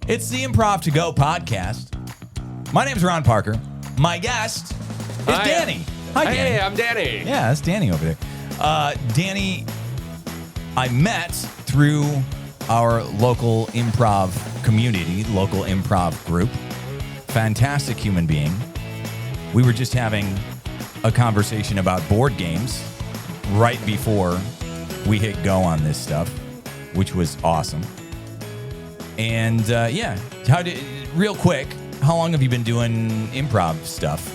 It's the Improv to Go podcast. My name's Ron Parker. My guest is Dani. Hi, Dani. Hey, I'm Dani. Yeah, that's Dani over there. Dani, I met through our local improv community, local improv group. Fantastic human being. We were just having a conversation about board games right before we hit go on this stuff, which was awesome. And real quick, how long have you been doing improv stuff?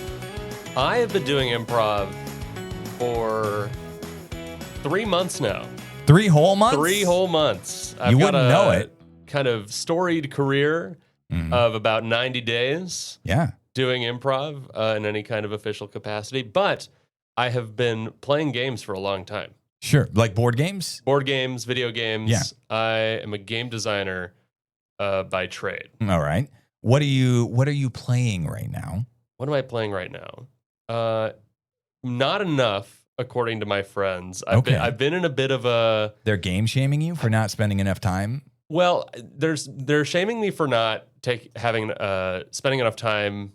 I have been doing improv for 3 months now. 3 whole months? 3 whole months. You wouldn't know it. Kind of storied career of about 90 days. Yeah. Doing improv in any kind of official capacity. But I have been playing games for a long time. Sure. Like board games? Board games, video games. Yeah. I am a game designer by trade. All right. What are you playing right now? What am I playing right now? Not enough, according to my friends. I've been in a bit of a... They're game shaming you for not spending enough time? Well, they're shaming me for not spending enough time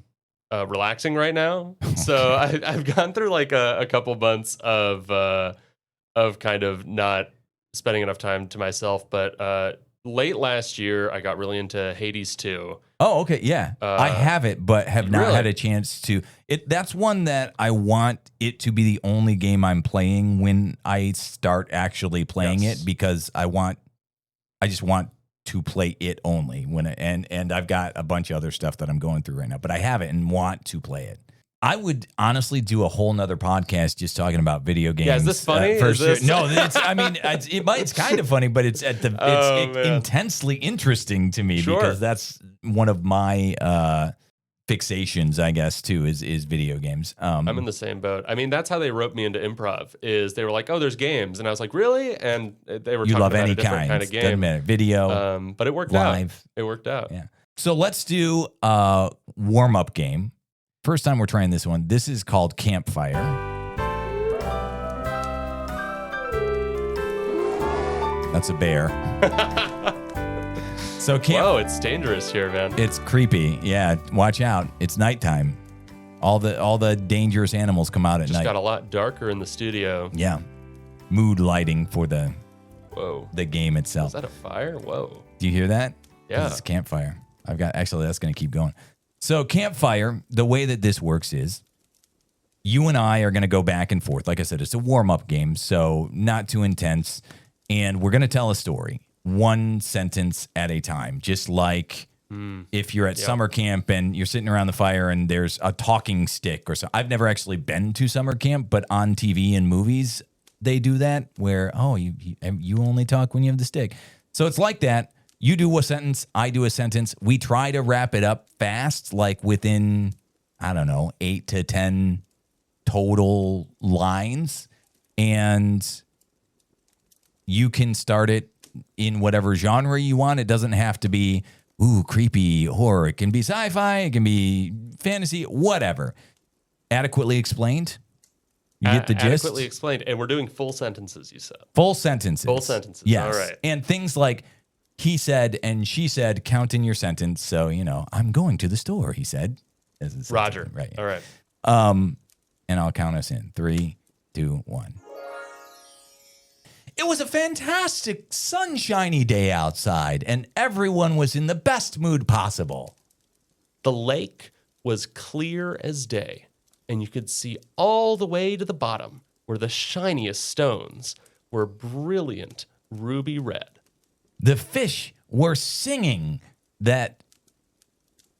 relaxing right now. So I've gone through like a couple months of kind of not spending enough time to myself. But late last year, I got really into Hades 2. Oh, okay, yeah. I have it, but have not really? had a chance to. That's one that I want it to be the only game I'm playing when I start actually playing it, because I just want to play it only and I've got a bunch of other stuff that I'm going through right now, but I have it and want to play it. I would honestly do a whole nother podcast just talking about video games. Yeah, is this funny? No, it's kind of funny, but it's intensely interesting to me because that's one of my fixations, I guess, too, is video games. I'm in the same boat. I mean, that's how they roped me into improv. Is they were like, "Oh, there's games," and I was like, "Really?" And they were you talking love about any a different kind of game. Doesn't matter. Video, but it worked live. out. It worked out. Yeah. So let's do a warm-up game. First time we're trying this one. This is called Campfire. That's a bear. So Whoa, it's dangerous here, man. It's creepy. Yeah, watch out. It's nighttime. All the dangerous animals come out at night. Just got a lot darker in the studio. Yeah. Mood lighting for the game itself. Is that a fire? Whoa. Do you hear that? Yeah. It's Campfire. That's going to keep going. So Campfire, the way that this works is you and I are going to go back and forth. Like I said, it's a warm-up game, so not too intense. And we're going to tell a story, one sentence at a time, just like if you're at summer camp and you're sitting around the fire and there's a talking stick or so. I've never actually been to summer camp, but on TV and movies, they do that where, you only talk when you have the stick. So it's like that. You do a sentence, I do a sentence. We try to wrap it up fast, like within, 8 to 10 total lines. And you can start it in whatever genre you want. It doesn't have to be, creepy horror. It can be sci-fi. It can be fantasy, whatever. Adequately explained? You get the gist? Adequately explained. And we're doing full sentences, you said. Full sentences. Full sentences. Yes. All right. And things like, he said and she said, count in your sentence. So, I'm going to the store, he said. Roger. Right. All right. And I'll count us in. 3, 2, 1. It was a fantastic, sunshiny day outside, and everyone was in the best mood possible. The lake was clear as day, and you could see all the way to the bottom, where the shiniest stones were brilliant ruby red. The fish were singing that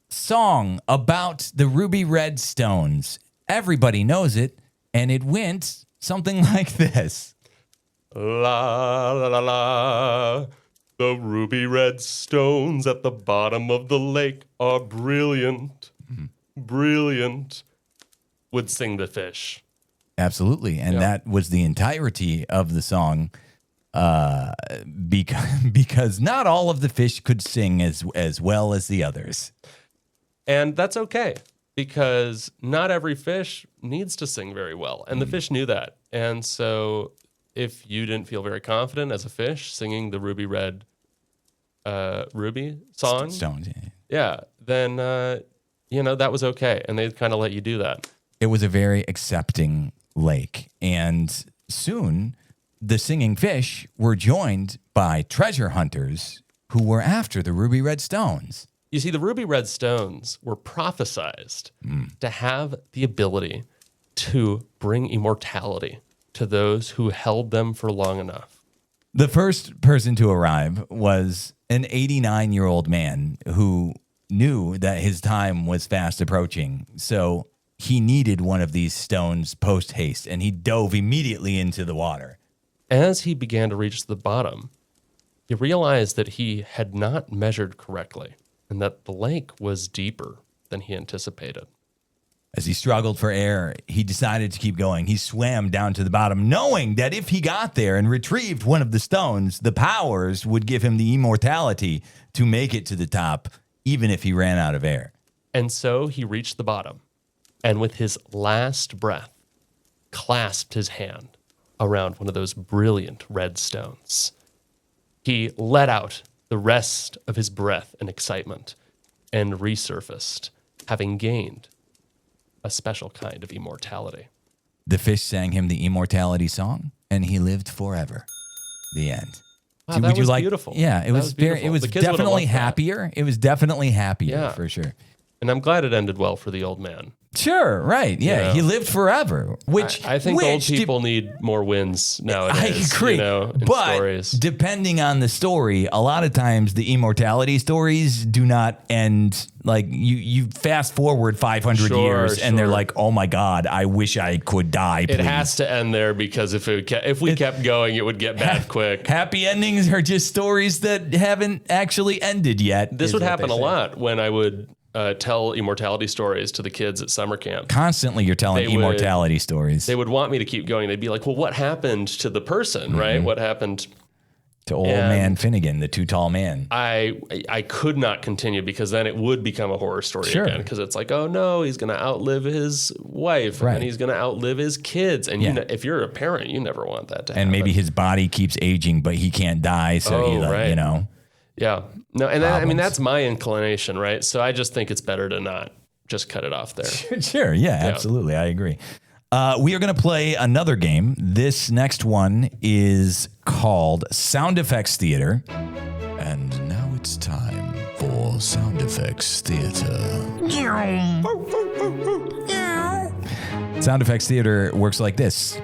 song about the ruby red stones. Everybody knows it, and it went something like this. La, la, la, la. The ruby red stones at the bottom of the lake are brilliant. Brilliant, would sing the fish. Absolutely. And that was the entirety of the song. Because not all of the fish could sing as well as the others. And that's okay, because not every fish needs to sing very well. And the fish knew that. And so if you didn't feel very confident as a fish singing the ruby red ruby song, Stones. Yeah. then that was okay, and they kind of let you do that. It was a very accepting lake, and soon the singing fish were joined by treasure hunters who were after the ruby red stones. You see, the ruby red stones were prophesized to have the ability to bring immortality to those who held them for long enough. The first person to arrive was an 89-year-old man who knew that his time was fast approaching. So he needed one of these stones post haste, and he dove immediately into the water. As he began to reach the bottom, he realized that he had not measured correctly and that the lake was deeper than he anticipated. As he struggled for air, he decided to keep going. He swam down to the bottom, knowing that if he got there and retrieved one of the stones, the powers would give him the immortality to make it to the top, even if he ran out of air. And so he reached the bottom, and with his last breath, clasped his hand around one of those brilliant red stones. He let out the rest of his breath and excitement and resurfaced, having gained a special kind of immortality. The fish sang him the immortality song, and he lived forever. The end. Wow, that was beautiful. Yeah, it was very. beautiful. It was The kids would've definitely loved that. happier. It was definitely happier Yeah. for sure. And I'm glad it ended well for the old man. Sure, right. Yeah, Yeah. he lived forever. Which I think old which people need more wins I nowadays. agree. In But stories. depending on the story, a lot of times the immortality stories do not end. Like you fast forward 500 Sure, years and they're sure. like, oh my God, I wish I could die. It Please. has to end there because if we kept going, it would get bad quick. Happy endings are just stories that haven't actually ended yet. This is would what happen they a say. lot when I would tell immortality stories to the kids at summer camp. Constantly you're telling They would- immortality stories They would want me to keep going. They'd be like, well, what happened to the person, Mm-hmm. right? What happened? to old man Finnegan, the too tall man. I could not continue because then it would become a horror story Sure. again. Because it's like, oh no, he's going to outlive his wife Right. and he's going to outlive his kids. And Yeah. if you're a parent, you never want that to happen. And maybe his body keeps aging, but he can't die. So he, Oh, like, right. you know. Yeah. No, and that, I mean, Problems. that's my inclination, right? So I just think it's better to not just cut it off there. Sure. Yeah, absolutely. I agree. We are going to play another game. This next one is called Sound Effects Theater. And now it's time for Sound Effects Theater. Sound Effects Theater works like this.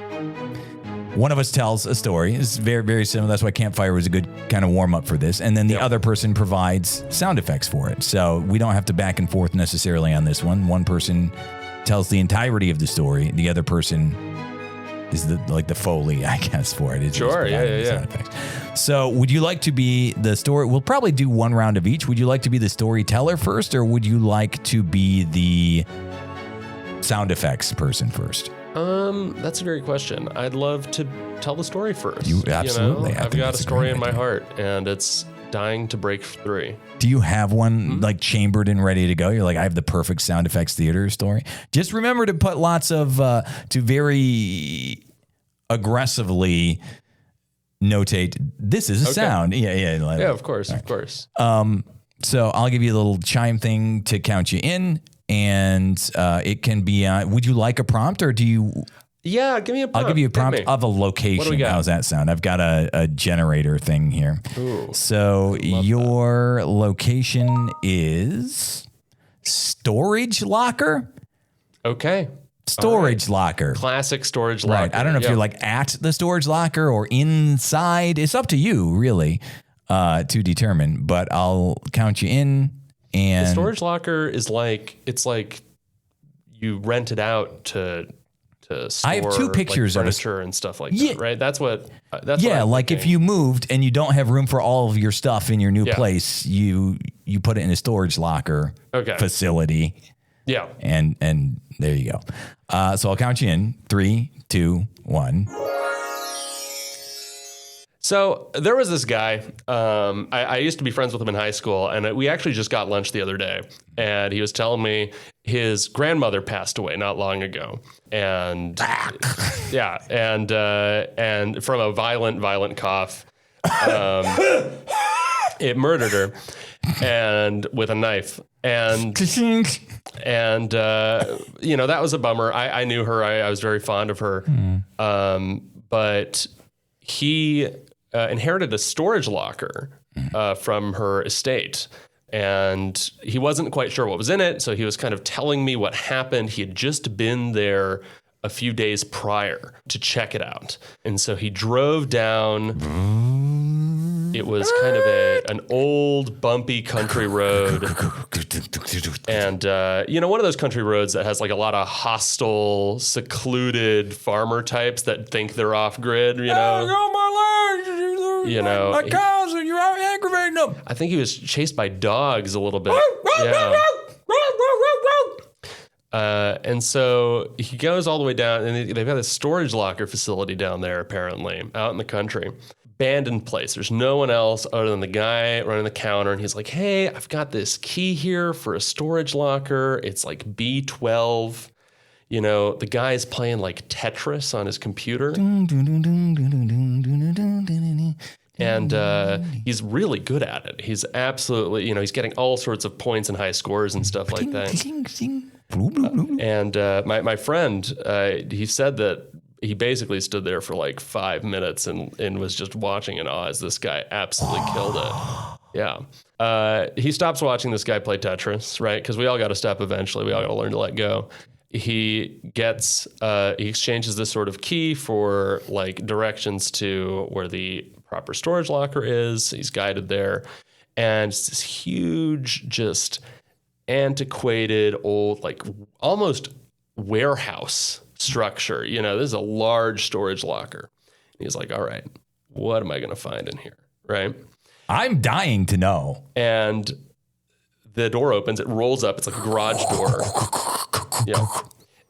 One of us tells a story. It's very, very similar. That's why Campfire was a good kind of warm up for this. And then the other person provides sound effects for it. So we don't have to back and forth necessarily on this one. One person tells the entirety of the story. The other person is the Foley, I guess, for it. It's Sure, providing yeah. the sound effects. So would you like to be the story? We'll probably do one round of each. Would you like to be the storyteller first, or would you like to be the sound effects person first? That's a great question. I'd love to tell the story first. Absolutely. I I've think got a that's a story great in my idea. heart, and it's dying to break free. Do you have one Mm-hmm. like chambered and ready to go? You're like, I have the perfect sound effects theater story. Just remember to put lots of, to very aggressively notate, this is a sound. Yeah. Yeah, of course, of course. So I'll give you a little chime thing to count you in. And it can be, would you like a prompt or do you? Yeah, give me a prompt. I'll give you a Hit prompt me. of a location. What do we got? How's that sound? I've got a generator thing here. Ooh, So your location is storage locker? Okay. Storage locker. Classic storage locker. Right. I don't know if Yeah. you're like at the storage locker or inside. It's up to you, really, to determine. But I'll count you in. And Storage locker is like, it's like you rent it out to store I have two pictures of like a- furniture and stuff like Yeah. that, right? That's what that's yeah, what I'm like if thinking. you moved and you don't have room for all of your stuff in your new Yeah. place, you put it in a storage locker facility. Yeah. And there you go. So I'll count you in. 3, 2, 1. So there was this guy. I used to be friends with him in high school, and we actually just got lunch the other day. And he was telling me his grandmother passed away not long ago, and yeah, and from a violent cough. It murdered her, and with a knife. And that was a bummer. I knew her. I was very fond of her. But he inherited a storage locker from her estate. And he wasn't quite sure what was in it. So he was kind of telling me what happened. He had just been there a few days prior to check it out. And so he drove down. It was kind of an old, bumpy country road. And, one of those country roads that has like a lot of hostile, secluded farmer types that think they're off grid, my cows, and you're out aggravating them. I think he was chased by dogs a little bit. Yeah. And so he goes all the way down, and they've got a storage locker facility down there, apparently, out in the country. Abandoned place. There's no one else other than the guy running the counter, and he's like, hey, I've got this key here for a storage locker. It's like B12. The guy's playing like Tetris on his computer. And he's really good at it. He's absolutely, he's getting all sorts of points and high scores and stuff like that. And my friend, he said that he basically stood there for like 5 minutes and was just watching in awe as this guy absolutely killed it. Yeah. He stops watching this guy play Tetris, right? Because we all got to stop eventually. We all got to learn to let go. He exchanges this sort of key for like directions to where the proper storage locker is. He's guided there. And it's this huge, just antiquated, old, like almost warehouse structure. This is a large storage locker. And he's like, all right, what am I going to find in here? Right. I'm dying to know. And the door opens, it rolls up. It's like a garage door. Yeah.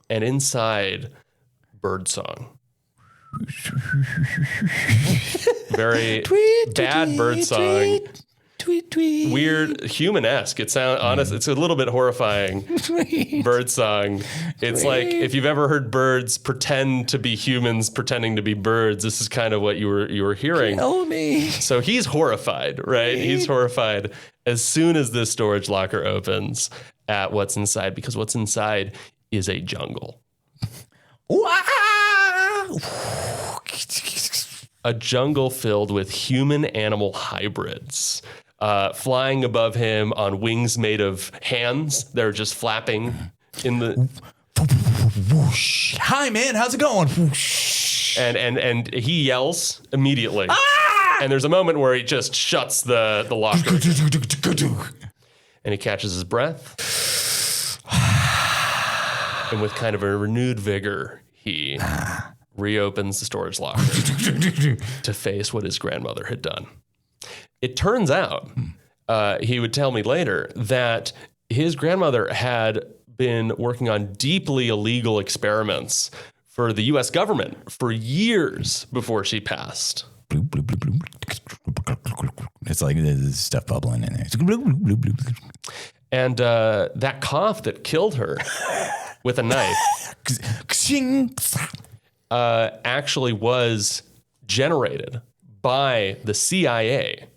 And inside, birdsong. Very bad birdsong. Weird, human-esque. It sounds honest. It's a little bit horrifying. Birdsong. It's like if you've ever heard birds pretend to be humans, pretending to be birds. This is kind of what you were hearing. Kill me. So he's horrified, right? He's horrified as soon as this storage locker opens at what's inside, because what's inside is a jungle. A jungle filled with human-animal hybrids. Flying above him on wings made of hands. They're just flapping in the... Whoosh. Hi, man. How's it going? Whoosh. And he yells immediately. And there's a moment where he just shuts the locker. And he catches his breath. And with kind of a renewed vigor, he reopens the storage locker to face what his grandmother had done. It turns out, he would tell me later, that his grandmother had been working on deeply illegal experiments for the U.S. government for years before she passed. It's like there's stuff bubbling in there. And that cough that killed her with a knife actually was generated by the CIA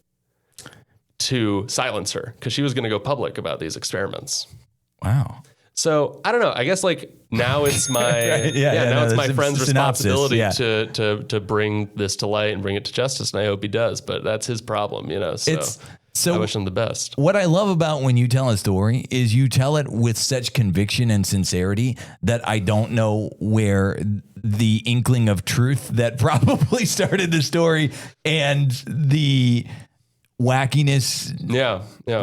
to silence her because she was going to go public about these experiments. Wow. So I don't know. I guess like now it's my now it's my friend's responsibility to bring this to light and bring it to justice, and I hope he does. But that's his problem, So I wish him the best. What I love about when you tell a story is you tell it with such conviction and sincerity that I don't know where the inkling of truth that probably started the story and the wackiness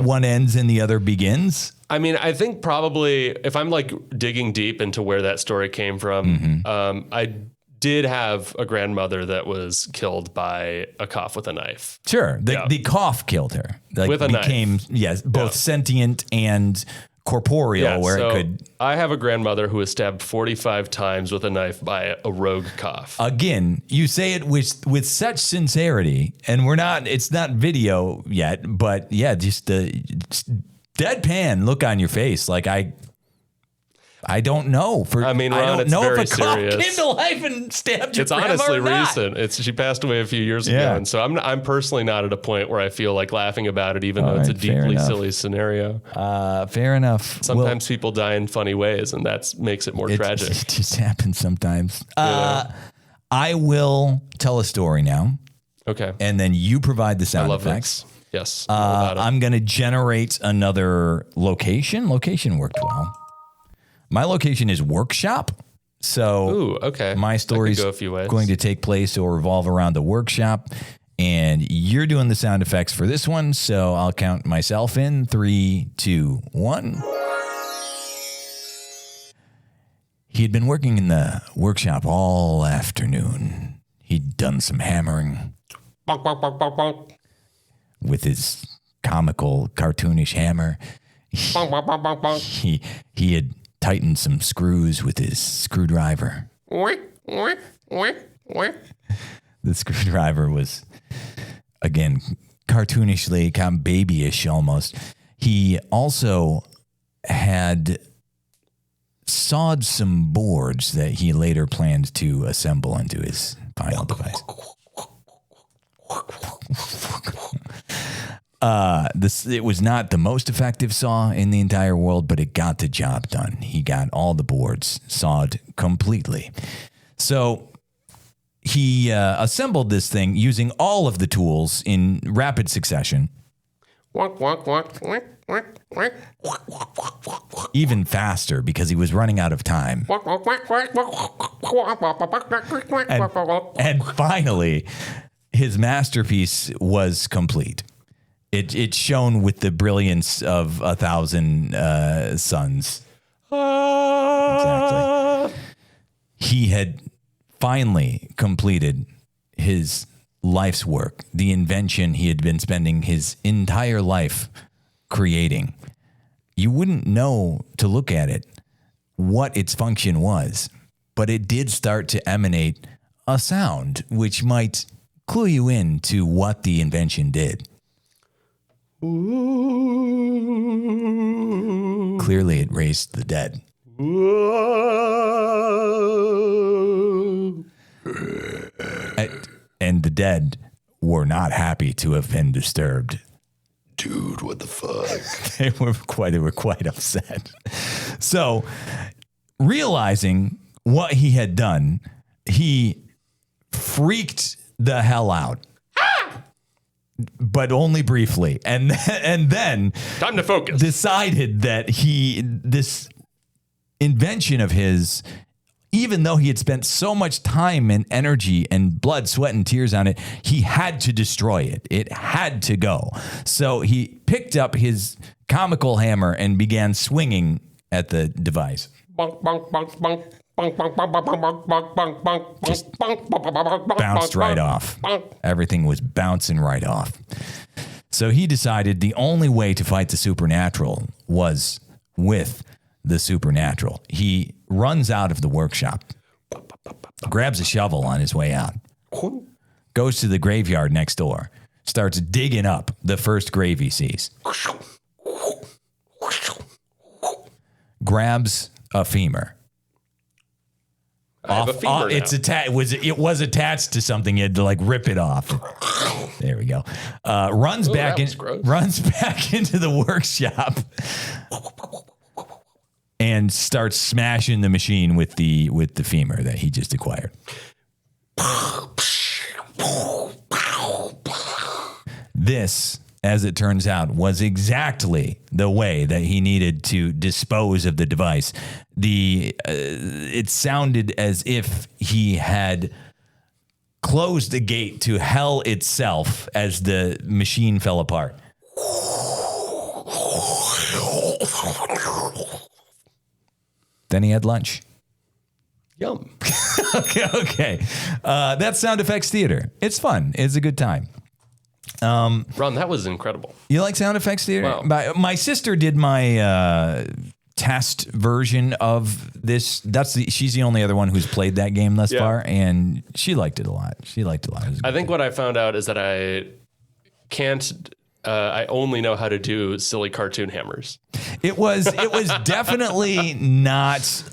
one ends and the other begins. I mean, I think probably if I'm like digging deep into where that story came from, I did have a grandmother that was killed by a cough with a knife. Sure. The cough killed her. With a knife. Yes, both sentient and corporeal it could. I have a grandmother who was stabbed 45 times with a knife by a rogue cough. Again, you say it with such sincerity, and it's not video yet, but just the deadpan look on your face. Like I don't know. I mean, Ron, I don't it's know very if a cop serious. came to life and stabbed your It's grandma honestly or not. recent. She passed away a few years Yeah. ago, and so I'm personally not at a point where I feel like laughing about it, even though it's a right, fair deeply enough. silly scenario. Fair enough. Sometimes people die in funny ways, and that makes it more tragic. It just happens sometimes. I will tell a story now, Okay. and then you provide the I sound love effects. this. Yes. I'm all about it. I'm going to generate another location. Location worked well. My location is workshop. So Ooh, okay. my story is go a few ways. going to take place or revolve around the workshop. And you're doing the sound effects for this one. So I'll count myself in 3, 2, 1. He had been working in the workshop all afternoon. He'd done some hammering Bonk, bonk, bonk, bonk, bonk. with his comical, cartoonish hammer. Bonk, bonk, bonk, bonk, bonk. He had tightened some screws with his screwdriver. Oink, oink, oink, oink. The screwdriver was, again, cartoonishly, kind of babyish almost. He also had sawed some boards that he later planned to assemble into his final device. It was not the most effective saw in the entire world, but it got the job done. He got all the boards sawed completely. So he assembled this thing using all of the tools in rapid succession. Wonk, wonk, wonk, wonk, wonk, wonk. Even faster because he was running out of time. Wonk, wonk, wonk, wonk, wonk, wonk, wonk, wonk, wonk, wonk. And finally, his masterpiece was complete. It shone with the brilliance of 1,000 suns. Exactly. He had finally completed his life's work, the invention he had been spending his entire life creating. You wouldn't know to look at it what its function was, but it did start to emanate a sound which might clue you in to what the invention did. Ooh. Clearly, it raised the dead. Ooh. And the dead were not happy to have been disturbed. Dude, what the fuck? They were quite upset. So, realizing what he had done, he freaked the hell out. But only briefly. And then Time to focus. decided that this invention of his, even though he had spent so much time and energy and blood, sweat, and tears on it, he had to destroy it. It had to go. So he picked up his comical hammer and began swinging at the device. Bonk, bonk, bonk, bonk. Bonk, bonk, bonk, bonk, bonk, bonk, bonk, bonk, Just bonk, bonk, bonk, bonk, bonk, bounced bonk, right bonk, off. bonk. Everything was bouncing right off. So he decided the only way to fight the supernatural was with the supernatural. He runs out of the workshop, grabs a shovel on his way out, goes to the graveyard next door, starts digging up the first grave he sees, grabs a femur. I have a femur now. It was attached to something. He had to like rip it off. There we go. Runs back into the workshop and starts smashing the machine with the femur that he just acquired. This, as it turns out, was exactly the way that he needed to dispose of the device. It sounded as if he had closed the gate to hell itself as the machine fell apart. Then he had lunch. Yum. Okay. That's Sound Effects Theater. It's fun. It's a good time. Ron, that was incredible. You like Sound Effects Theater? Wow. My sister did my test version of this. She's the only other one who's played that game thus far, and she liked it a lot. It was I think what I found out is that I can't. I only know how to do silly cartoon hammers. It was definitely not,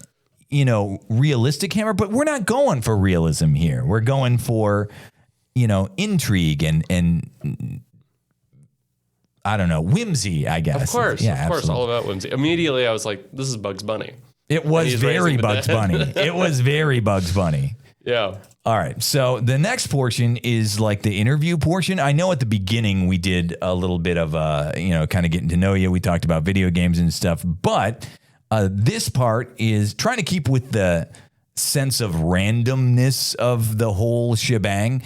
realistic humor, but we're not going for realism here. We're going for, intrigue and I don't know, whimsy, I guess. Of course, absolutely. all about whimsy. Immediately, I was like, "This is Bugs Bunny." It was very Bugs Bunny. It was very Bugs Bunny. Yeah. All right. So the next portion is like the interview portion. I know at the beginning we did a little bit of kind of getting to know you. We talked about video games and stuff, but this part is trying to keep with the sense of randomness of the whole shebang.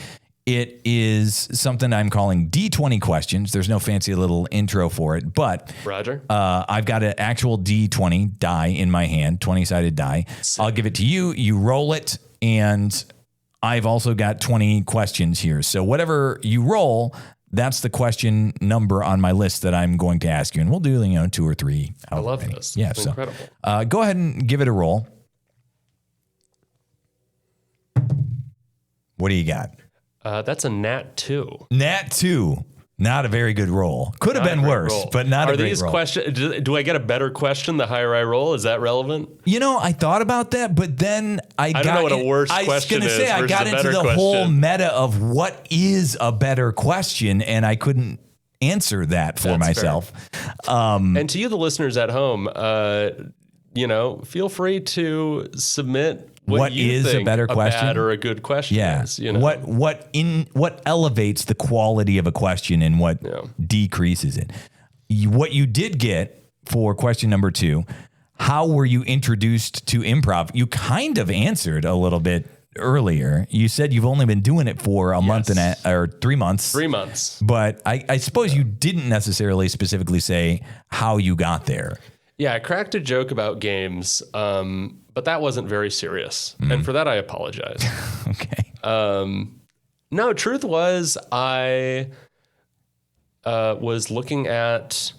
It is something I'm calling D20 questions. There's no fancy little intro for it, but Roger. I've got an actual D20 die in my hand, 20-sided die. I'll give it to you. You roll it, and I've also got 20 questions here. So whatever you roll, that's the question number on my list that I'm going to ask you, and we'll do 2 or 3. I love this. Yeah, it's incredible. Go ahead and give it a roll. What do you got? That's a nat 2. Nat 2. Not a very good roll. Could have been worse, but not a great roll. Do I get a better question the higher I roll? Is that relevant? I thought about that, but then I don't know what a worse question is. I got into the whole meta of what is a better question, and I couldn't answer that for myself. And to you, the listeners at home, feel free to submit what you is think a better question, bad or a good question is. What elevates the quality of a question and what decreases it. What you did get for question number 2, how were you introduced to improv? You kind of answered a little bit earlier. You said you've only been doing it for a month or 3 months. 3 months. But I suppose you didn't necessarily specifically say how you got there. Yeah, I cracked a joke about games, but that wasn't very serious. And for that, I apologize. Okay. No, truth was I was looking at,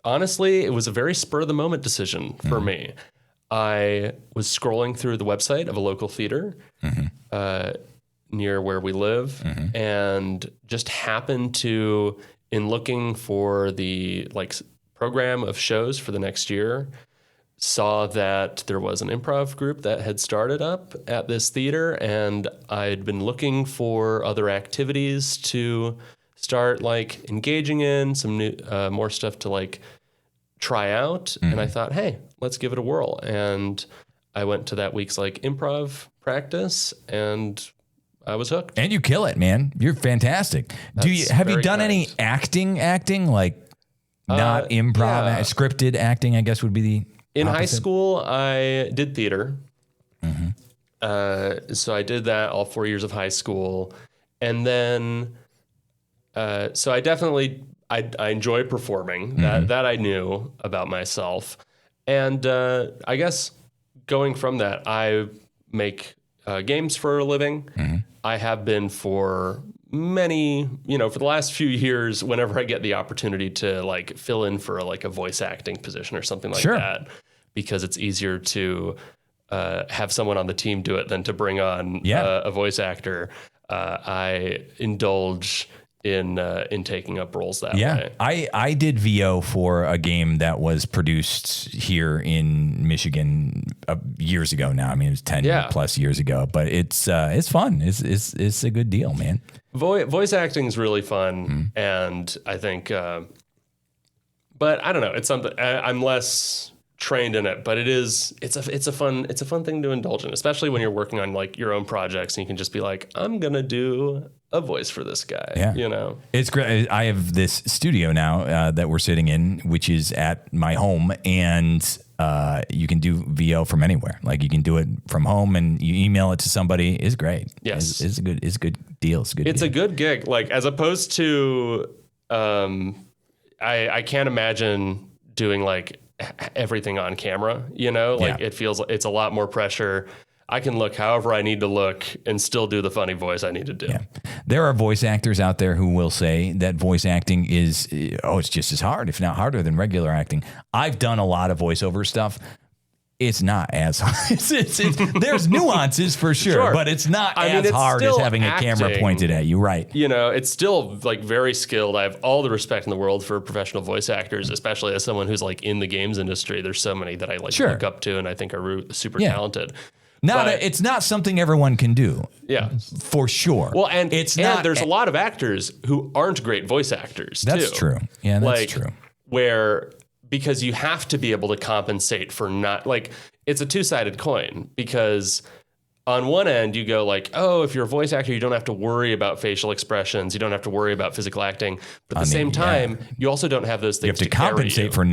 honestly, it was a very spur of the moment decision for me. I was scrolling through the website of a local theater near where we live and just happened to, in looking for the program of shows for the next year, saw that there was an improv group that had started up at this theater, and I'd been looking for other activities to start engaging in, some new more stuff to try out. And I thought, hey, let's give it a whirl. And I went to that week's improv practice, and I was hooked. And you kill it, man. You're fantastic. Have you done any acting not improv, scripted acting, I guess would be the in opposite? High school, I did theater. So I did that all 4 years of high school. And then, so I definitely, I enjoy performing. That I knew about myself. And I guess going from that, I make games for a living. I have been for many, for the last few years, whenever I get the opportunity to fill in for a voice acting position or something like that, because it's easier to have someone on the team do it than to bring on a voice actor. I indulge in taking up roles that way. I did VO for a game that was produced here in Michigan years ago now. I mean, it was 10 plus years ago, but it's fun. It's a good deal, man. Voice acting is really fun, and I think, but I don't know. It's something I'm less trained in it, but it's a fun thing to indulge in, especially when you're working on your own projects and you can just be like, I'm gonna do a voice for this guy. It's great. I have this studio now that we're sitting in, which is at my home, and you can do VO from anywhere. You can do it from home and you email it to somebody. It's great. Yes, it's a good deal. It's a good gig. As opposed to, I can't imagine doing everything on camera. It feels it's a lot more pressure. I can look however I need to look and still do the funny voice I need to do. Yeah. There are voice actors out there who will say that voice acting is, it's just as hard, if not harder than regular acting. I've done a lot of voiceover stuff. it's not as hard. There's nuances for sure, but it's not as hard as having a camera pointed at you, right? You know, it's still like very skilled. I have all the respect in the world for professional voice actors, especially as someone who's like in the games industry. There's so many that I like look up to and I think are super talented. It's not something everyone can do. Yeah, for sure. Well, and there's a lot of actors who aren't great voice actors. That's true. Yeah, that's true. Because you have to be able to compensate for not, like, it's a two-sided coin, because on one end you go like, oh, if you're a voice actor, you don't have to worry about facial expressions. You don't have to worry about physical acting. But at the same time, you also don't have those things. You have to compensate for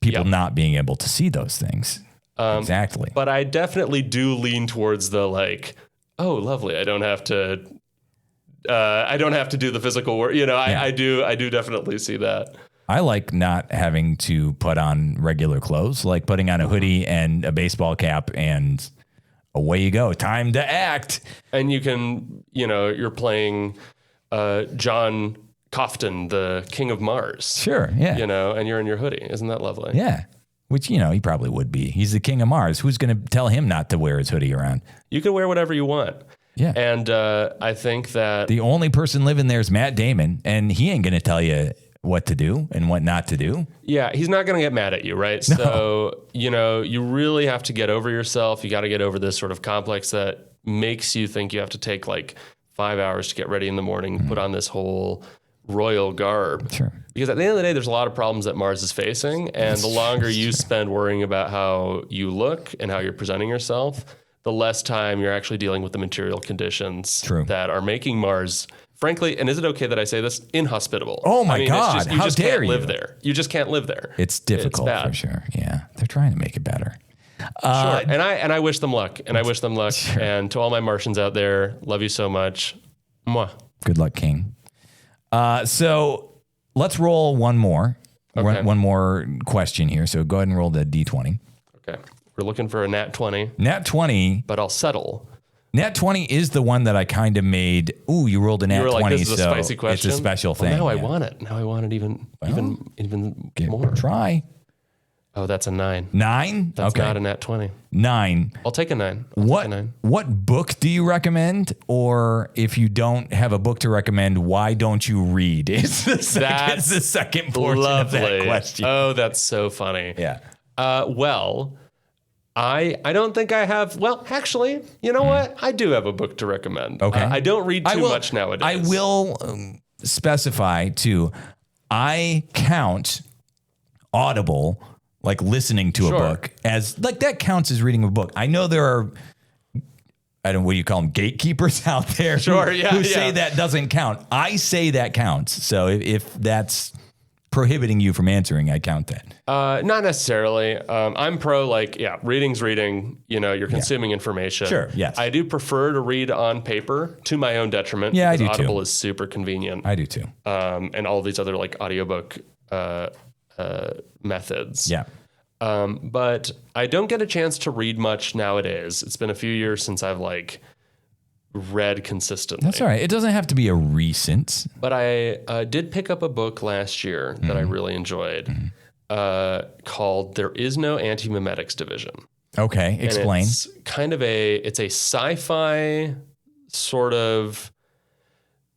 people not being able to see those things. Exactly. But I definitely do lean towards the like, oh, lovely. I don't have to do the physical work. You know, I do definitely see that. I like not having to put on regular clothes, like putting on a hoodie and a baseball cap and away you go. Time to act. And you can, you're playing John Cofton, the King of Mars. Sure, yeah. And you're in your hoodie. Isn't that lovely? Yeah. Which, he probably would be. He's the King of Mars. Who's going to tell him not to wear his hoodie around? You can wear whatever you want. Yeah. And I think that the only person living there is Matt Damon, and he ain't going to tell you what to do and what not to do. Yeah, he's not going to get mad at you, right? No. So, you really have to get over yourself. You got to get over this sort of complex that makes you think you have to take like 5 hours to get ready in the morning, put on this whole royal garb. Sure. Because at the end of the day, there's a lot of problems that Mars is facing. And the longer you spend worrying about how you look and how you're presenting yourself, the less time you're actually dealing with the material conditions that are making Mars, frankly, and is it okay that I say this, inhospitable? Oh my God, how dare you? Live there. You just can't live there. It's difficult for sure. Yeah, they're trying to make it better. Sure. And I wish them luck. And I wish them luck. Sure. And to all my Martians out there, love you so much. Mwah. Good luck, King. So let's roll one more. Okay. One more question here. So go ahead and roll the D20. Okay. We're looking for a nat 20. Nat 20. But I'll settle. Nat 20 is the one that I kind of made. Ooh, you rolled a nat 20, this is a spicy question. It's a special thing. Now I want it. Now I want it even more. Try. Oh, that's a 9. 9? That's not a nat 20. 9. I'll take a 9. What book do you recommend? Or if you don't have a book to recommend, why don't you read? It's the second portion of that question. Oh, that's so funny. Yeah. Well, I don't think I have. Well, actually, you know what? I do have a book to recommend. Okay. I don't read too much nowadays. I will specify too. I count Audible, like listening to a book, as like that counts as reading a book. I know there are, I don't know, what do you call them, gatekeepers out there who say that doesn't count. I say that counts. So if that's prohibiting you from answering, I count that. Not necessarily. I'm pro, reading's reading. You're consuming information. Sure, yes. I do prefer to read on paper to my own detriment. Yeah, I do Audible too. is super convenient. I do too. And all these other audiobook methods. Yeah. But I don't get a chance to read much nowadays. It's been a few years since I've read consistently. That's all right. It doesn't have to be a recent. But I did pick up a book last year that I really enjoyed called There Is No Anti-Memetics Division. Okay. Explain. And it's kind of it's a sci-fi sort of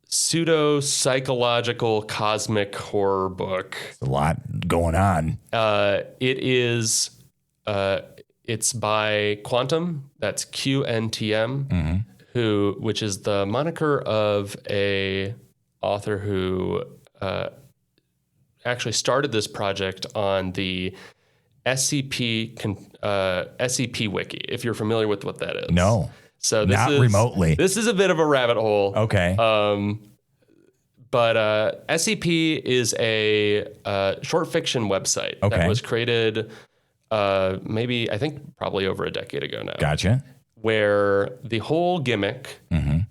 pseudo-psychological cosmic horror book. There's a lot going on. It's by Quantum. That's QNTM. Which is the moniker of a author who actually started this project on the SCP Wiki, if you're familiar with what that is. No. So not remotely. This is a bit of a rabbit hole. Okay. But SCP is a short fiction website that was created probably over a decade ago now. Gotcha. Where the whole gimmick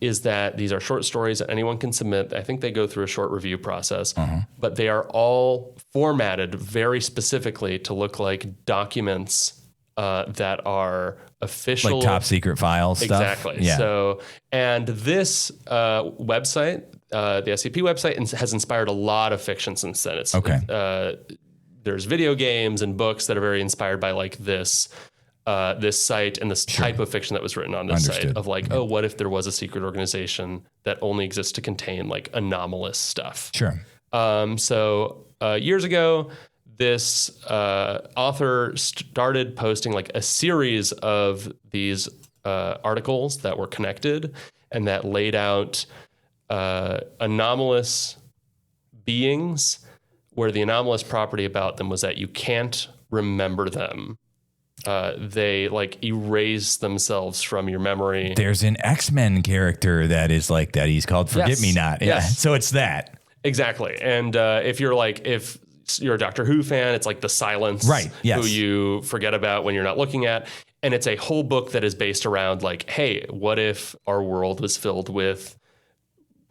is that these are short stories that anyone can submit. I think they go through a short review process, but they are all formatted very specifically to look like documents that are official. Like top secret files stuff? Exactly. Yeah. So, and this website, the SCP website, has inspired a lot of fiction since then. There's video games and books that are very inspired by this this site and this type of fiction that was written on this site of like, oh, what if there was a secret organization that only exists to contain like anomalous stuff? Sure. So years ago, this author started posting like a series of these articles that were connected and that laid out anomalous beings, where the anomalous property about them was that you can't remember them. They like erase themselves from your memory. There's an X-Men character that is like that. He's called Forget Me Not. Yeah. Yes. So it's that. Exactly. And if you're a Doctor Who fan, it's like the Silence, right? Yes. Who you forget about when you're not looking at. And it's a whole book that is based around like, hey, what if our world was filled with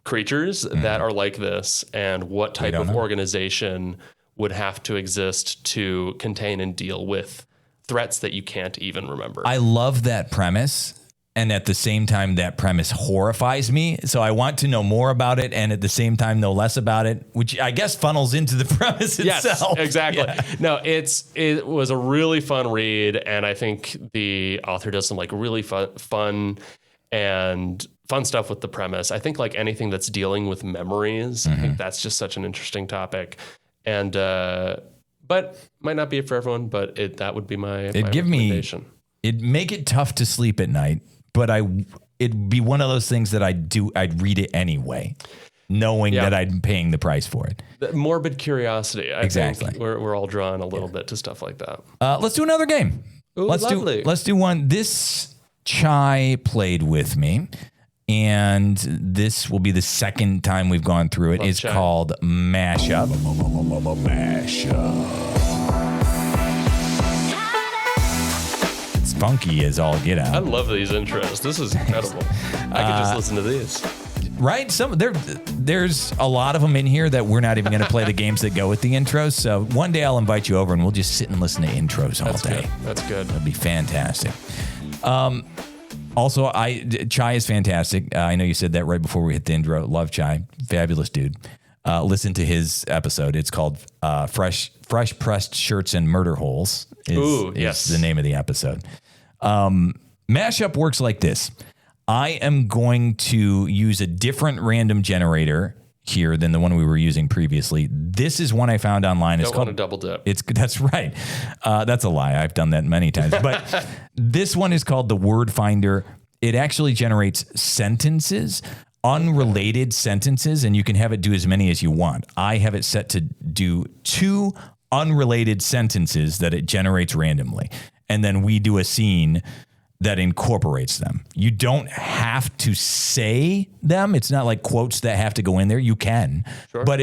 creatures that are like this, and what type of organization would have to exist to contain and deal with threats that you can't even remember. I love that premise. And at the same time, that premise horrifies me. So I want to know more about it, and at the same time, know less about it, which I guess funnels into the premise itself. Yes, exactly. Yeah. No, it was a really fun read, and I think the author does some like really fun stuff with the premise. I think like anything that's dealing with memories, I think that's just such an interesting topic, and but might not be for everyone. But that would be my recommendation. It'd make it tough to sleep at night. But it'd be one of those things that I'd read it anyway, knowing that I'm paying the price for it. The morbid curiosity. I exactly. think we're all drawn a little bit to stuff like that. Let's do another game. Ooh, lovely. Let's do one. This Chai played with me, and this will be the second time we've gone through it. It's called Mashup. Mashup. Funky as all get out. I love these intros. This is incredible. I could just listen to these. Right? There's a lot of them in here that we're not even going to play the games that go with the intros. So one day I'll invite you over and we'll just sit and listen to intros all day. Good. That's good. That'd be fantastic. Also, Chai is fantastic. I know you said that right before we hit the intro. Love Chai. Fabulous dude. Listen to his episode. It's called Fresh Pressed Shirts and Murder Holes is the name of the episode. Mashup works like this. I am going to use a different random generator here than the one we were using previously. This is one I found online. Don't want to double dip. That's right. That's a lie. I've done that many times. But this one is called the Word Finder. It actually generates sentences, unrelated sentences, and you can have it do as many as you want. I have it set to do 2 unrelated sentences that it generates randomly. And then we do a scene that incorporates them. You don't have to say them. It's not like quotes that have to go in there. You can, but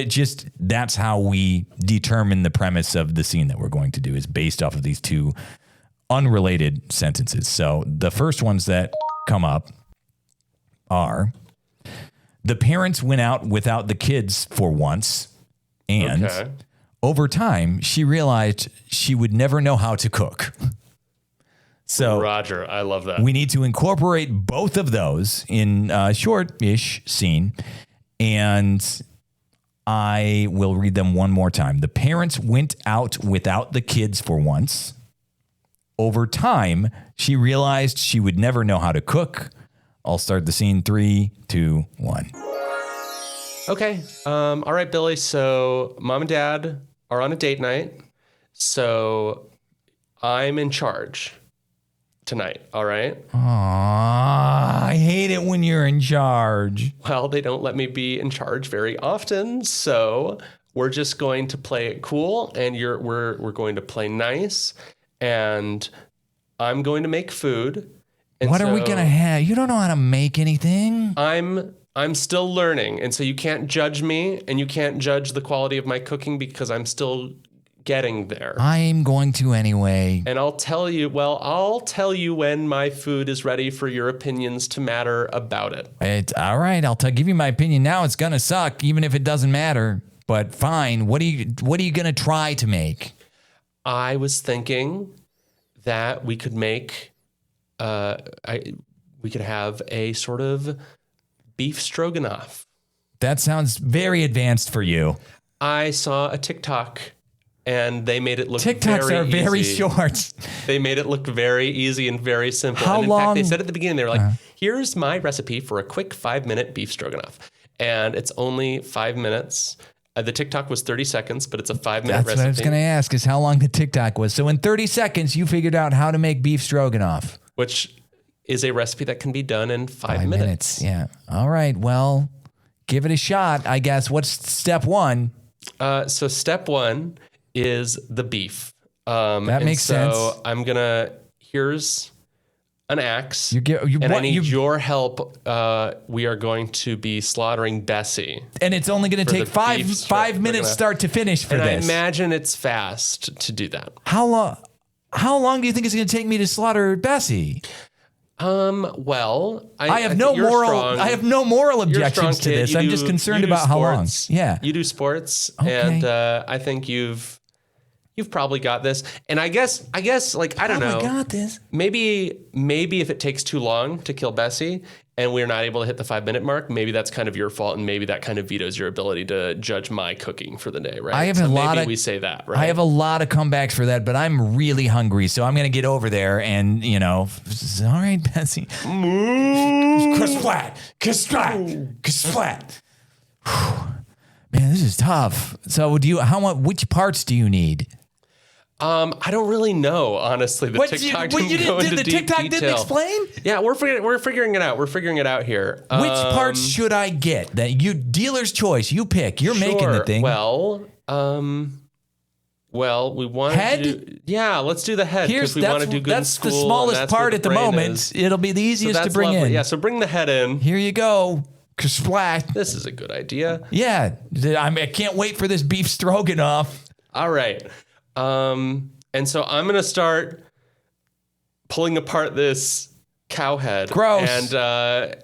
that's how we determine the premise of the scene that we're going to do is based off of these 2 unrelated sentences. So the first ones that come up are: the parents went out without the kids for once, and over time she realized she would never know how to cook. So Roger, I love that. We need to incorporate both of those in a short-ish scene, and I will read them one more time. The parents went out without the kids for once. Over time, she realized she would never know how to cook. I'll start the scene. 3, 2, 1. Okay. All right, Billy. So mom and dad are on a date night. So I'm in charge tonight. All right. Aww, I hate it when you're in charge. Well, they don't let me be in charge very often. So we're just going to play it cool, and we're going to play nice, and I'm going to make food. And what are we gonna have? You don't know how to make anything. I'm still learning, and so you can't judge me, and you can't judge the quality of my cooking because I'm still getting there. I'm going to anyway. And I'll tell you when my food is ready for your opinions to matter about it. It's all right. I'll give you my opinion now. It's gonna suck, even if it doesn't matter. But fine. What are you gonna try to make? I was thinking that we could make. We could have a sort of beef stroganoff. That sounds very advanced for you. I saw a TikTok and they made it look TikToks are very easy. short. They made it look very easy and very simple. How and in long? fact, they said at the beginning, they were like, here's my recipe for a quick 5-minute beef stroganoff. And it's only 5 minutes. The TikTok was 30 seconds, but it's a 5-minute That's recipe. what I was going to ask, is how long the TikTok was. So in 30 seconds, you figured out how to make beef stroganoff. Which is a recipe that can be done in 5 minutes. Yeah. All right. Well, give it a shot, I guess. What's step one? So step one is the beef. That makes sense. So I'm going to, here's an axe. I need your help. We are going to be slaughtering Bessie. And it's only going to take five minutes start to finish for and this. I imagine it's fast to do that. How long do you think it's going to take me to slaughter Bessie? Well, I have no moral objections to this. I'm just concerned about how long. Yeah. You do sports, Okay. and I think you've probably got this. And I guess like I don't know. I got this. Maybe if it takes too long to kill Bessie and we're not able to hit the 5-minute mark, maybe that's kind of your fault, and maybe that kind of vetoes your ability to judge my cooking for the day, right? Maybe we say that, right? I have a lot of comebacks for that, but I'm really hungry, so I'm going to get over there and, all right, Bessie. Kersplat, kersplat, kersplat. Man, this is tough. So which parts do you need? I don't really know, honestly. The TikTok didn't go into deep TikTok detail. didn't explain? Yeah, we're figuring it out. We're figuring it out here. Which parts should I get? Dealer's choice. You pick. You're making the thing. Well, we want head. Let's do the head because we want to do good in school. That's the smallest part at the moment. It'll be the easiest to bring in. Yeah, so bring the head in. Here you go. Splat. This is a good idea. Yeah, I can't wait for this beef stroganoff. All right. And so I'm going to start pulling apart this cow head. Gross. And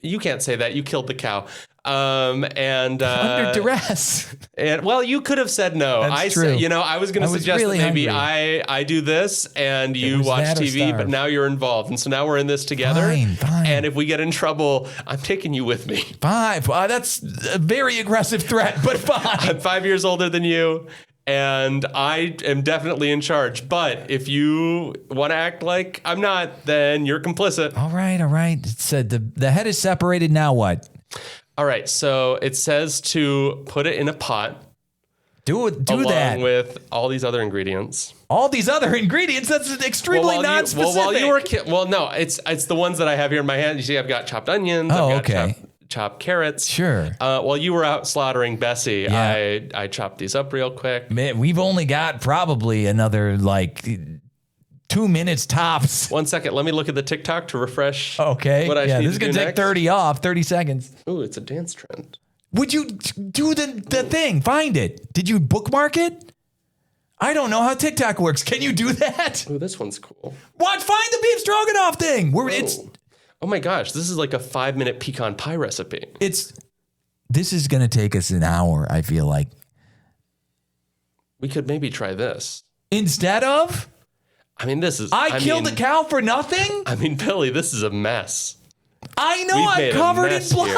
you can't say that. You killed the cow. Under duress. And well, you could have said no. That's true. I was going to suggest really that maybe hungry. I do this and you watch TV, but now you're involved. And so now we're in this together. Fine. And if we get in trouble, I'm taking you with me. Fine. That's a very aggressive threat, but fine. I'm 5 years older than you. And I am definitely in charge. But if you want to act like I'm not, then you're complicit. All right. It said the head is separated. Now what? All right. So it says to put it in a pot. Do that. Along with all these other ingredients. All these other ingredients? That's extremely non-specific. No, it's the ones that I have here in my hand. You see, I've got chopped onions. Oh, I've got okay. Chopped carrots. Sure. While you were out slaughtering Bessie, Yeah. I chopped these up real quick. Man, we've only got probably another 2 minutes tops. 1 second. Let me look at the TikTok to refresh. Okay. What I need this is to going to take next. 30 seconds. Ooh, it's a dance trend. Would you do the thing? Find it. Did you bookmark it? I don't know how TikTok works. Can you do that? Ooh, this one's cool. What? Find the beef stroganoff thing. Oh my gosh, this is like a 5-minute pecan pie recipe. This is going to take us an hour, I feel like. We could maybe try this. Instead of? I killed a cow for nothing? Billy, this is a mess. I know, I'm covered in blood.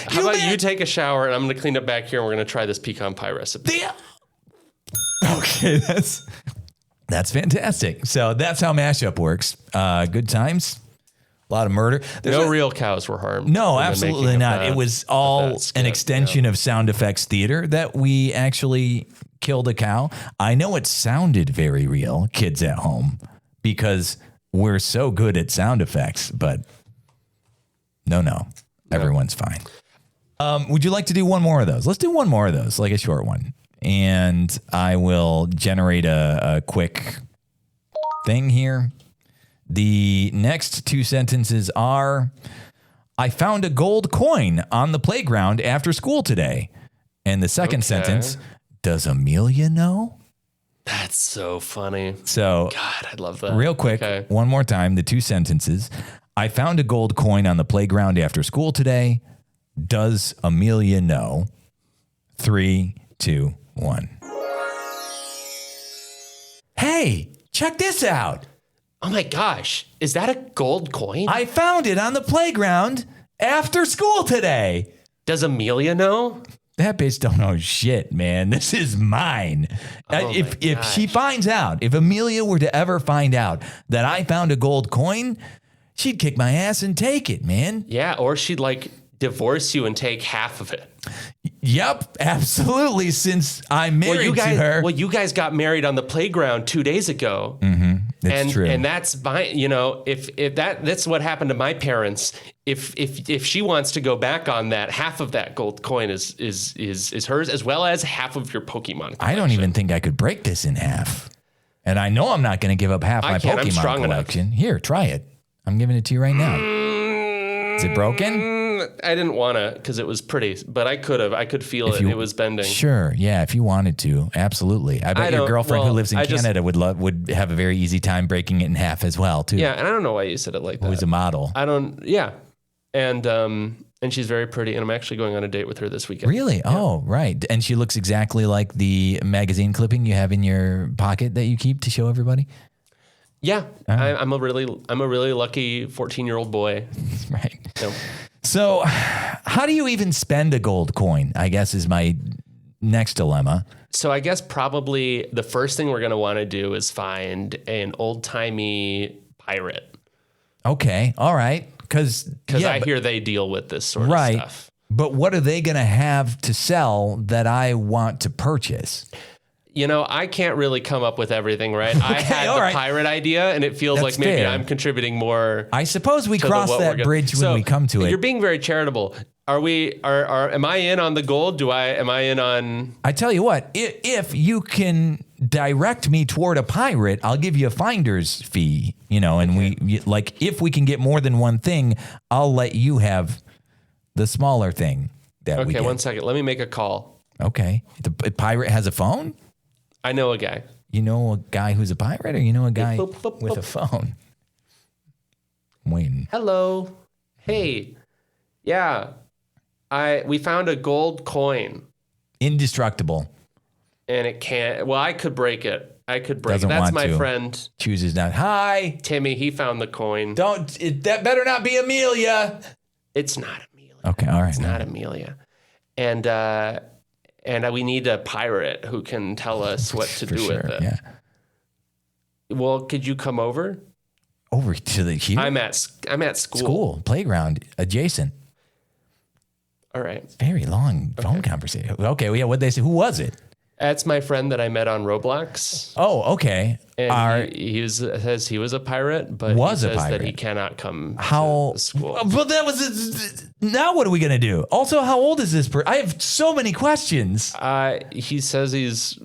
How about you take a shower and I'm going to clean up back here and we're going to try this pecan pie recipe. Okay, that's fantastic. So that's how mashup works. Good times. A lot of murder. No real cows were harmed. No, absolutely not. It was all an extension of sound effects theater that we actually killed a cow. I know it sounded very real, kids at home, because we're so good at sound effects, but no. Everyone's fine. Would you like to do one more of those? Let's do one more of those, like a short one. And I will generate a quick thing here. The next 2 sentences are, I found a gold coin on the playground after school today. And the second sentence, does Amelia know? That's so funny. So, God, I love that. Real quick, one more time, the 2 sentences. I found a gold coin on the playground after school today. Does Amelia know? 3, 2, 1. Hey, check this out. Oh my gosh, is that a gold coin? I found it on the playground after school today. Does Amelia know? That bitch don't know shit, man. This is mine. If she finds out, if Amelia were to ever find out that I found a gold coin, she'd kick my ass and take it, man. Yeah, or she'd like divorce you and take half of it. Yep, absolutely. Since I'm married to her. Well, you guys got married on the playground 2 days ago. Mm-hmm. That's true. And that's my, if that's what happened to my parents. If she wants to go back on that, half of that gold coin is hers, as well as half of your Pokemon collection. I don't even think I could break this in half. And I know I'm not going to give up half my Pokemon collection. Enough. Here, try it. I'm giving it to you right now. Is it broken? I didn't want to because it was pretty, but I could have. I could feel it. It was bending. Sure. Yeah. If you wanted to. Absolutely. I bet your girlfriend who lives in Canada would have a very easy time breaking it in half as well, too. Yeah. And I don't know why you said it like that. Who's a model. Yeah. And she's very pretty. And I'm actually going on a date with her this weekend. Really? Yeah. Oh, right. And she looks exactly like the magazine clipping you have in your pocket that you keep to show everybody? Yeah. I'm a really lucky 14-year-old boy. Right. So how do you even spend a gold coin, I guess, is my next dilemma. So I guess probably the first thing we're going to want to do is find an old-timey pirate. Okay. All right. Because I hear they deal with this sort of stuff. But what are they going to have to sell that I want to purchase? You know, I can't really come up with everything, right? Okay, I had the pirate idea, and it feels like maybe I'm contributing more. I suppose we cross that bridge when we come to it. You're being very charitable. Am I in on the gold? Am I in on? I tell you what, if you can direct me toward a pirate, I'll give you a finder's fee, and if we can get more than one thing, I'll let you have the smaller thing that we get. Okay, 1 second. Let me make a call. Okay. The pirate has a phone? I know a guy. You know a guy who's a pirate, or you know a guy with a phone? I'm waiting. Hello. Hey. Yeah. We found a gold coin. Indestructible. And it can't. Well, I could break it. That's my friend. Chooses not. Hi. Timmy, he found the coin. That better not be Amelia. It's not Amelia. Okay, all right. It's not Amelia. And we need a pirate who can tell us what to do with it. Yeah. Well, could you come over? Over to the here? I'm at school. Playground, adjacent. All right. Very long phone conversation. Okay, well, yeah, what'd they say? Who was it? That's my friend that I met on Roblox. Oh, okay. And he says he was a pirate, but he says that he cannot come to school. Well, that was now what are we going to do? Also, how old is this person? I have so many questions. He says he's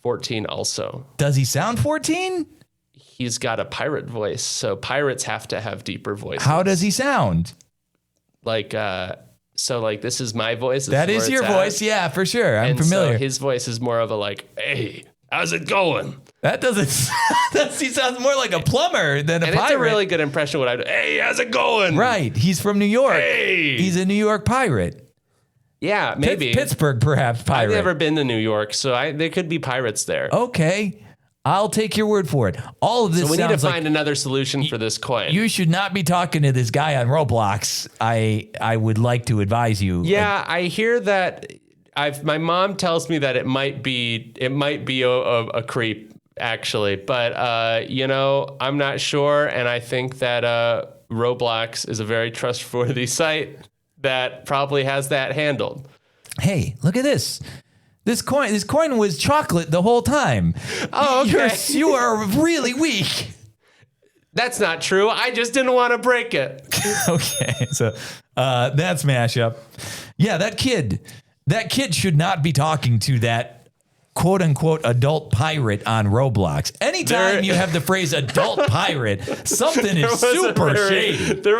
14 also. Does he sound 14? He's got a pirate voice, so pirates have to have deeper voices. How does he sound? So this is my voice. That is your voice. Yeah, for sure. I'm familiar. So his voice is more of a hey, how's it going? That doesn't, he sounds more like a plumber than a pirate. It's a really good impression of what I do. Hey, how's it going? Right. He's from New York. Hey. He's a New York pirate. Yeah, maybe. Pittsburgh, perhaps, pirate. I've never been to New York, so there could be pirates there. Okay. I'll take your word for it. All of this sounds like... So we need to find another solution for this coin. You should not be talking to this guy on Roblox. I would like to advise you. Yeah, I hear that... My mom tells me that it might be a creep, actually. But, I'm not sure. And I think that Roblox is a very trustworthy site that probably has that handled. Hey, look at this. This coin was chocolate the whole time. Oh, okay. You are really weak. That's not true. I just didn't want to break it. Okay, so that's mashup. Yeah, that kid should not be talking to that quote unquote adult pirate on Roblox. Anytime you have the phrase adult pirate, something is super shady. There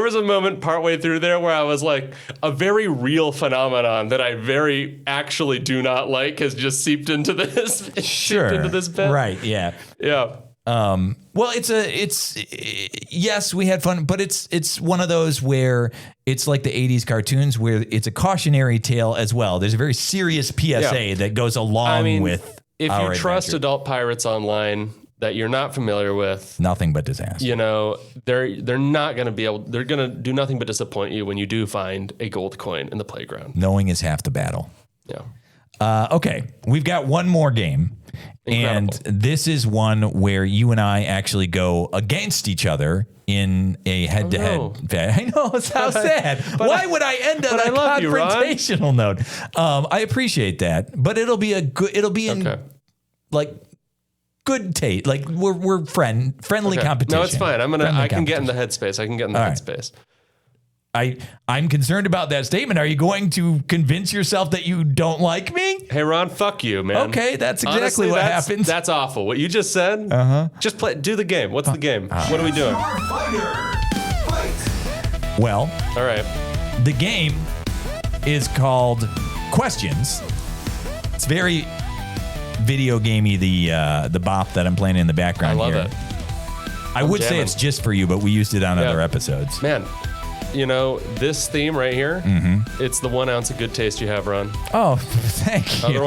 was a moment partway through there where I was like, a very real phenomenon that I very actually do not like has just seeped into this. Seeped into this bit. Right. Yeah. Yeah. Well, yes, we had fun, but it's one of those where it's like the 80s cartoons where it's a cautionary tale as well. There's a very serious PSA that goes along with if you trust adult pirates online, that you're not familiar with, Nothing but disaster. you know, they're not going to be able, they're going to do nothing but disappoint you when you do find a gold coin in the playground. Knowing is half the battle. Yeah. Okay, we've got one more game. Incredible. And this is one where you and I actually go against each other in a head-to-head. I know, it's how sad. Why would I end on a confrontational note? I appreciate that, but it'll be in like good taste. Like we're friendly competition. No, it's fine. I can get in the headspace. Headspace. I'm concerned about that statement. Are you going to convince yourself that you don't like me? Hey, Ron, fuck you, man. Okay, that's exactly what happens. That's awful. What you just said. Just do the game. What's the game? What are we doing? Well, all right. The game is called Questions. It's very video gamey. The bop that I'm playing in the background. I love here. it. I would say it's just for you, but we used it on other episodes. Man. You know, this theme right here, it's the 1 ounce of good taste you have, Ron. Oh, thank you.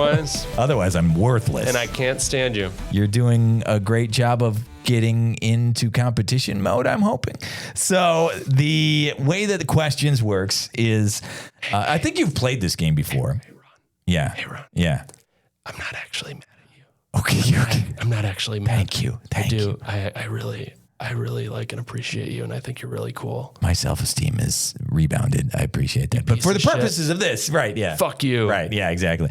Otherwise, I'm worthless. And I can't stand you. You're doing a great job of getting into competition mode, I'm hoping. So the way that the questions works is, I think you've played this game before. Hey, Ron. Yeah. Hey, Ron. Yeah. I'm not actually mad at you. Okay. I'm not actually mad. Thank you. Thank you. I really like and appreciate you, and I think you're really cool. My self-esteem is rebounded. I appreciate that. But for the purposes of this, right, yeah. Fuck you. Right, yeah, exactly.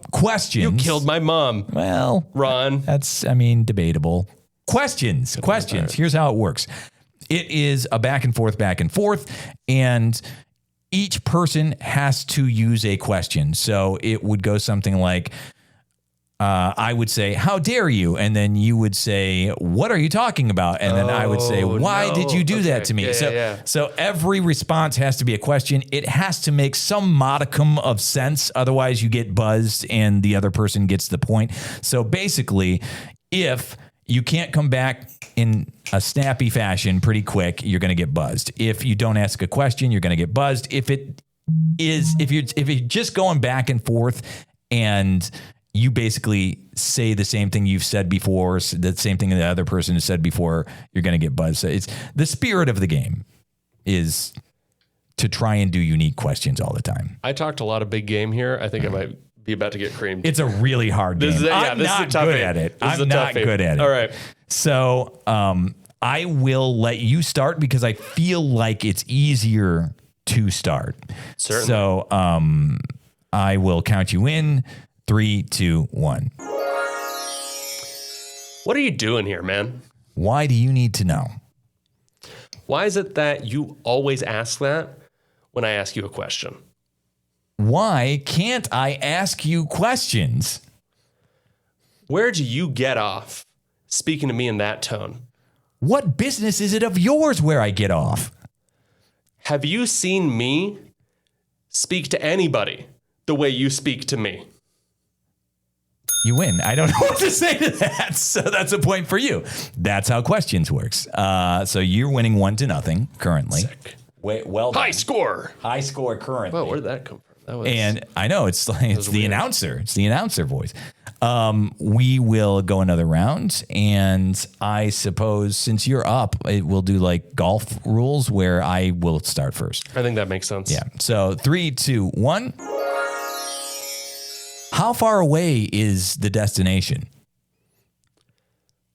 Questions. You killed my mom. Well, Ron. That's, debatable. Questions. Here's how it works. It is a back and forth, and each person has to use a question. So it would go something like, I would say, how dare you? And then you would say, what are you talking about? And then I would say, why did you do that to me? So every response has to be a question. It has to make some modicum of sense. Otherwise, you get buzzed and the other person gets the point. So basically, if you can't come back in a snappy fashion pretty quick, you're going to get buzzed. If you don't ask a question, you're going to get buzzed. If you're just going back and forth and you basically say the same thing you've said before, the same thing the other person has said before, you're going to get buzzed. So it's the spirit of the game is to try and do unique questions all the time. I talked a lot of big game here. I think I might be about to get creamed. It's a really hard game. I'm not good at it. I'm not good at it. All right. So I will let you start because I feel like it's easier to start. Certainly. So I will count you in. 3, 2, 1. What are you doing here, man? Why do you need to know? Why is it that you always ask that when I ask you a question? Why can't I ask you questions? Where do you get off speaking to me in that tone? What business is it of yours where I get off? Have you seen me speak to anybody the way you speak to me? You win. I don't know what to say to that. So that's a point for you. That's how questions works. So you're winning 1-0 currently. Sick. Well done. High score. High score currently. Well, where did that come from? And I know it's the announcer. It's the announcer voice. We will go another round. And I suppose since you're up, we'll do like golf rules where I will start first. I think that makes sense. Yeah. So 3, 2, 1. How far away is the destination?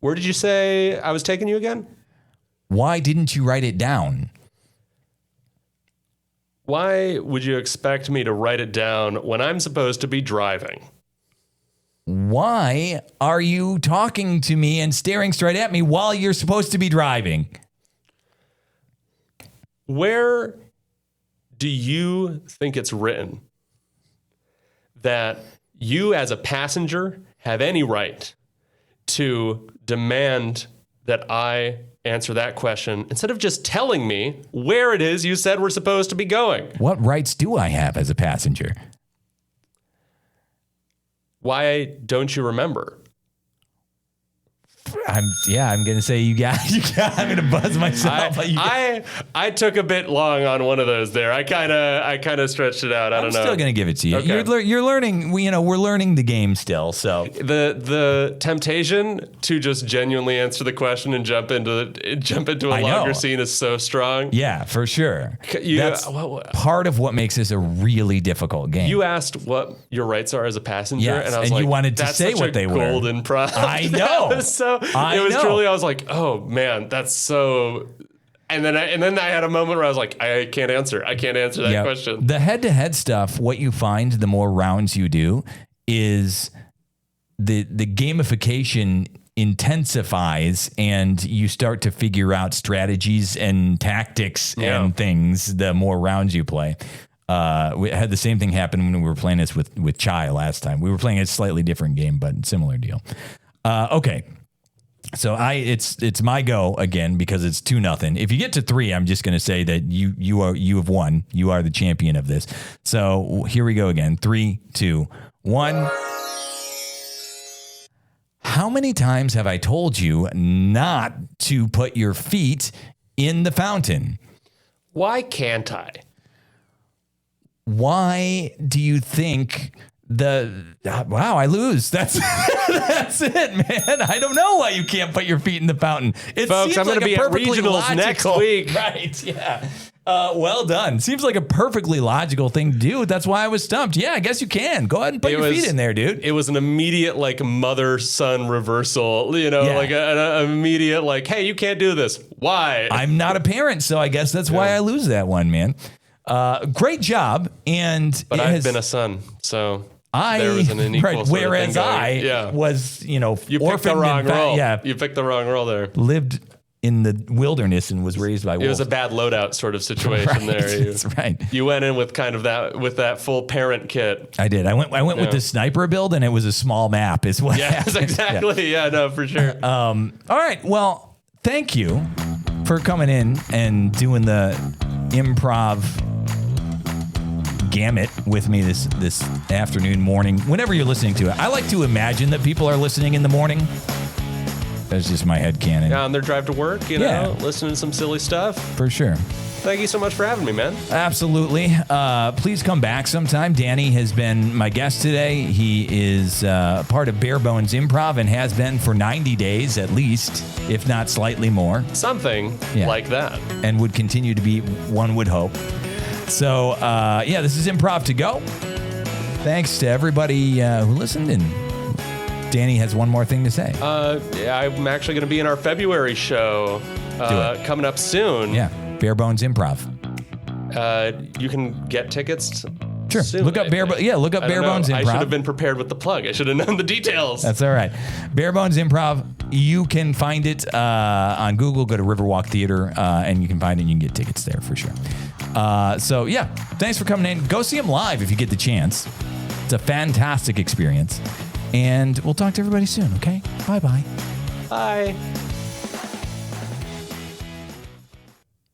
Where did you say I was taking you again? Why didn't you write it down? Why would you expect me to write it down when I'm supposed to be driving? Why are you talking to me and staring straight at me while you're supposed to be driving? Where do you think it's written that you as a passenger have any right to demand that I answer that question instead of just telling me where it is you said we're supposed to be going? What rights do I have as a passenger? Why don't you remember? I'm gonna say you got. I'm gonna buzz myself. I took a bit long on one of those there. I kind of stretched it out. I don't know. I'm still gonna give it to you. Okay. You're learning. We're learning the game still. So the temptation to just genuinely answer the question and jump into a longer scene is so strong. Yeah, for sure. That's what, part of what makes this a really difficult game. You asked what your rights are as a passenger, yes, and I was and like, you wanted to that's say such what a they were. Golden prompt. I know. It was truly. I was like, oh man, that's so. And then I had a moment where I was like, I can't answer that question. The head-to-head stuff, what you find the more rounds you do is the gamification intensifies and you start to figure out strategies and tactics and things the more rounds you play. We had the same thing happen when we were playing this with Chai last time. We were playing a slightly different game, but similar deal. Okay. So it's my go again because it's 2-0. If you get to 3, I'm just going to say that you have won. You are the champion of this. So here we go again. 3, 2, 1. How many times have I told you not to put your feet in the fountain? Why can't I? Why do you think wow, I lose. That's it, man. I don't know why you can't put your feet in the fountain. Folks, I'm going to be at regionals next week. Right, yeah. Well done. Seems like a perfectly logical thing to do. That's why I was stumped. Yeah, I guess you can. Go ahead and put your feet in there, dude. It was an immediate like mother-son reversal, like an immediate like, hey, you can't do this. Why? I'm not a parent, so I guess that's why I lose that one, man. Great job. But I've been a son, so... there was an unequal whereas I was, you picked the wrong role. Yeah, you picked the wrong role there. Lived in the wilderness and was raised by wolves. It was a bad loadout sort of situation there. That's right. You went in with kind of that full parent kit. I did. I went with the sniper build, and it was a small map. Is what? Yes, exactly. Yeah, no, for sure. All right. Well, thank you for coming in and doing the improv gamut with me this afternoon, morning, whenever you're listening to it. I like to imagine that people are listening in the morning. That's just my headcanon. Yeah, on their drive to work, listening to some silly stuff. For sure. Thank you so much for having me, man. Absolutely. Please come back sometime. Dani has been my guest today. He is part of Bare Bones Improv and has been for 90 days at least, if not slightly more. Something like that. And would continue to be, one would hope. So, this is Improv to Go. Thanks to everybody who listened. And Dani has one more thing to say. I'm actually going to be in our February show coming up soon. Yeah, Bare Bones Improv. You can get tickets. Sure. Soon, look up Bare Bones Improv. I should have been prepared with the plug. I should have known the details. That's all right. Bare Bones Improv. You can find it on Google. Go to Riverwalk Theater, and you can find it. And you can get tickets there for sure. Thanks for coming in. Go see them live if you get the chance. It's a fantastic experience. And we'll talk to everybody soon, okay? Bye-bye. Bye.